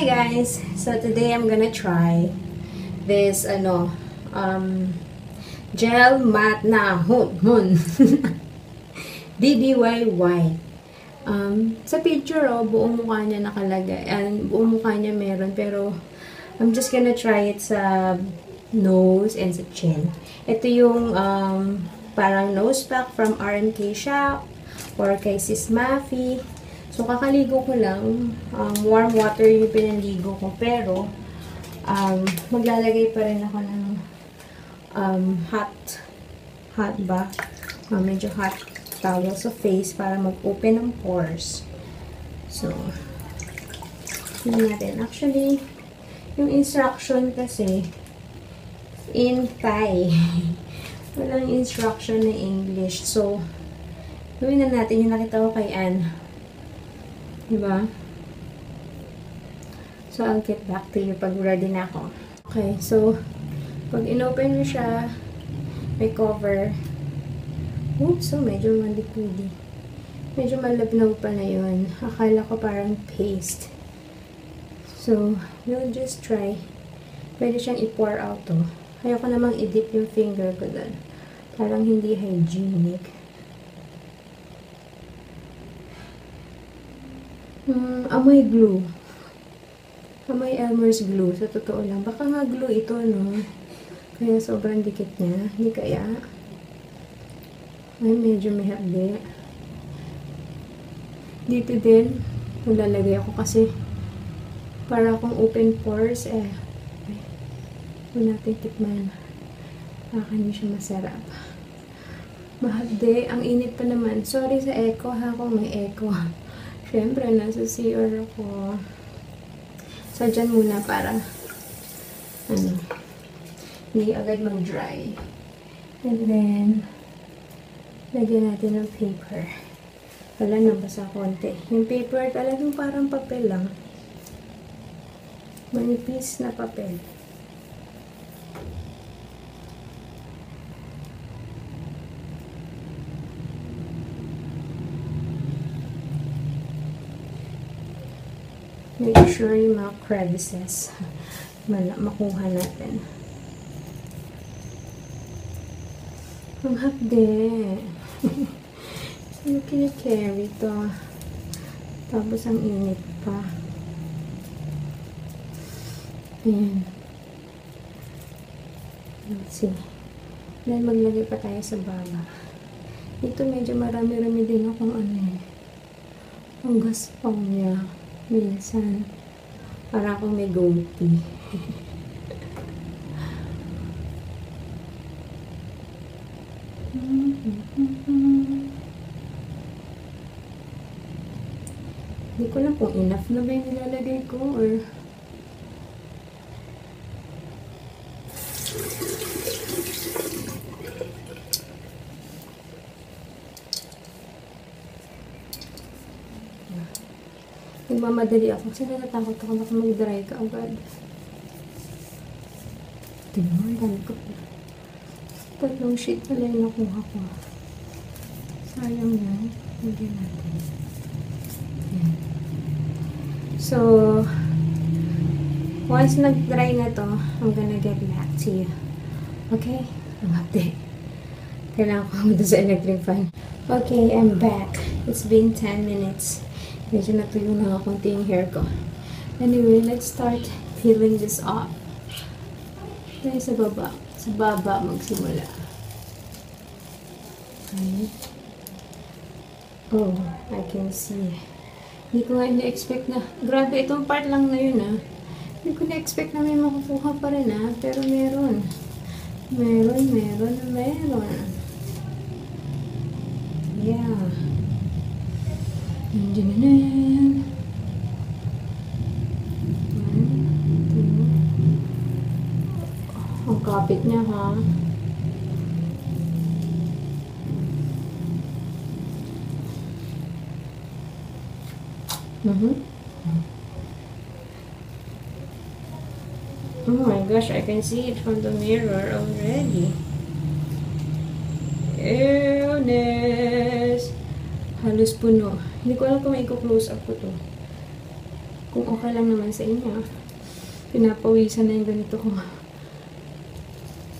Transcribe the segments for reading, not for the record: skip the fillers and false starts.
Hi guys! So today I'm gonna try this gel matte na hun DDYY. Sa picture buong mukha niya nakalagay. Buong mukha niya meron, pero I'm just gonna try it sa nose and sa chin. Ito yung parang nose pack from RMK Shop or kay Sis Mafi. So, kakaligo ko lang. Warm water yung pinaligo ko. Pero, maglalagay pa rin ako ng hot bath. Medyo hot towel sa face para mag-open ng pores. So, yun natin. Actually, yung instruction kasi, in Thai. Walang instruction na English. So, gawin na natin yung nakita ko kay Anne. Diba? So, I'll get back to you pag ready na ako. Okay, so, pag in-open mo siya, may cover. Oops, so medyo malipudi. Medyo malabnaw pa na yun. Akala ko parang paste. So, we'll just try. Pwede siyang i-pour out to. Ayoko namang i-dip yung finger ko doon. Parang hindi hygienic. Amoy glue. Amoy Elmer's glue. Sa totoo lang. Baka nga glue ito, no? Kaya sobrang dikit niya. Hindi kaya. Ay, medyo may hapde. Dito din, nalalagay ako kasi para akong open pores, Ay, huwag natin tikman. Baka hindi siya masarap. Mahapde. Ang init pa naman. Sorry sa echo, ha? Kung may echo. Siyempre, nasa CR ako. So, dyan muna para hindi agad mag-dry. And then, lagyan natin ng paper. Wala, nabasa konti. Yung paper talagang parang papel lang. Manipis na papel. Make sure yung mga crevices makuha natin. Ang hapde. Sino kinikarry to? Tapos ang init pa. Ayan. Let's see. Then maglagay pa tayo sa baba. Dito medyo marami-rami din akong ang gaspang niya. Minsan, para akong may goatee. Hindi ko lang kung enough na ba yung nilalagay ko or nagmamadali ako kasi natatakot ako baka mag-dry ka agad. Tingnan, dami ko pa. 3 sheet pala yung nakuha ko. Sayang yan. Lagyan natin. Ayan. So, once nag-dry na to, I'm gonna get back to you. Okay? Ang update. Kailangan ko doon sa electric fan. Okay, I'm back. It's been 10 minutes. Medyo natuyo na nga konti yung hair ko. Anyway, let's start peeling this off. Tayo sa baba. Sa baba magsimula. Okay. Oh, I can see. Hindi ko nga na-expect na. Grabe, itong part lang na yun Hindi ko na-expect na may makukuha pa rin Pero meron. Meron. Yeah. Nandiyan na yan. 1, 2. Ang kapit niya, ha? Oh my gosh, I can see it from the mirror already. Ewness! Halos puno. Hindi ko alam kung may i-close up ko to. Kung okay lang naman sa inyo. Pinapawisan na yung ganito ko.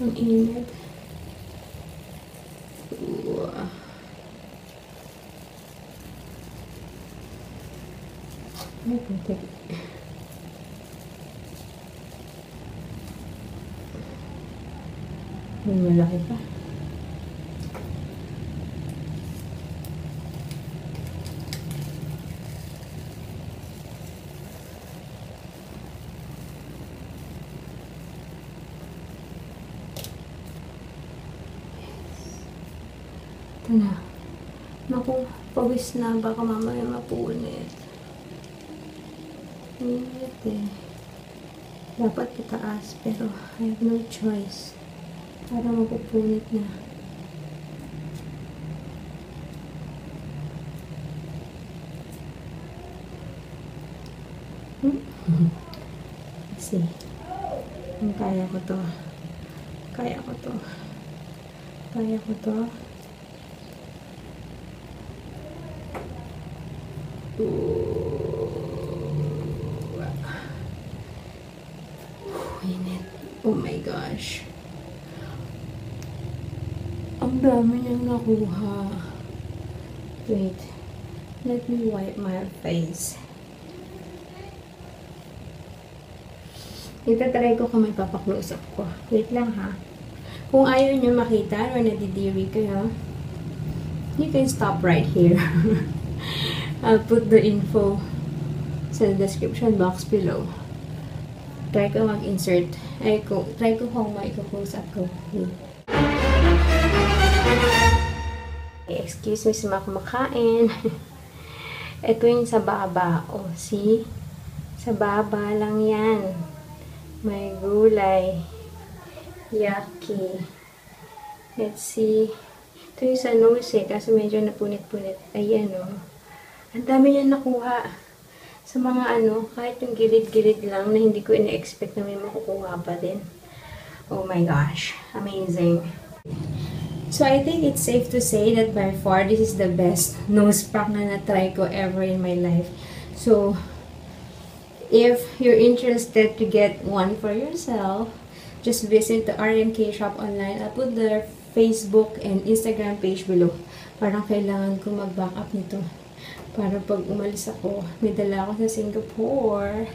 Ang init. Ay, putik. May malaki pa. Ito na. Naku, pawis na. Baka mamaya mapunit. Init eh. Dapat pataas, pero I have no choice. Para mapupunit na. See. Kaya ko to. Kaya ko to. Kaya ko to. Init. Oh my gosh. Ang dami niyang nakuha. Wait. Let me wipe my face. Itatry ko kung may papaklose up ko. Wait lang ha. Kung ayaw niyo makita or nadidiri kayo, you can stop right here. I'll put the info sa description box below. Try ko mag-insert. Try ko kung mai-close up ko. Excuse me sa mga kumakain. Ito yung sa baba. O, see? Sa baba lang yan. May gulay. Yucky. Let's see. Ito yung sa nose eh. Kasi medyo napunit-punit. Ayan o. Ang dami niya nakuha. Sa mga kahit yung gilid-gilid lang na hindi ko ina-expect na may makukuha pa din. Oh my gosh. Amazing. So, I think it's safe to say that by far, this is the best nose pack na na-try ko ever in my life. So, if you're interested to get one for yourself, just visit the RMK shop online. I'll put their Facebook and Instagram page below. Parang kailangan ko mag-back up nito. Para pag umalis ako, may dala ako sa Singapore.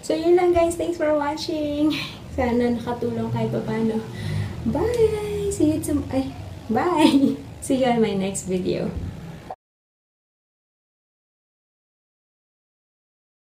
So, yun lang guys. Thanks for watching. Sana nakatulong kahit paano. Bye! See you tomorrow. Bye! See you on my next video.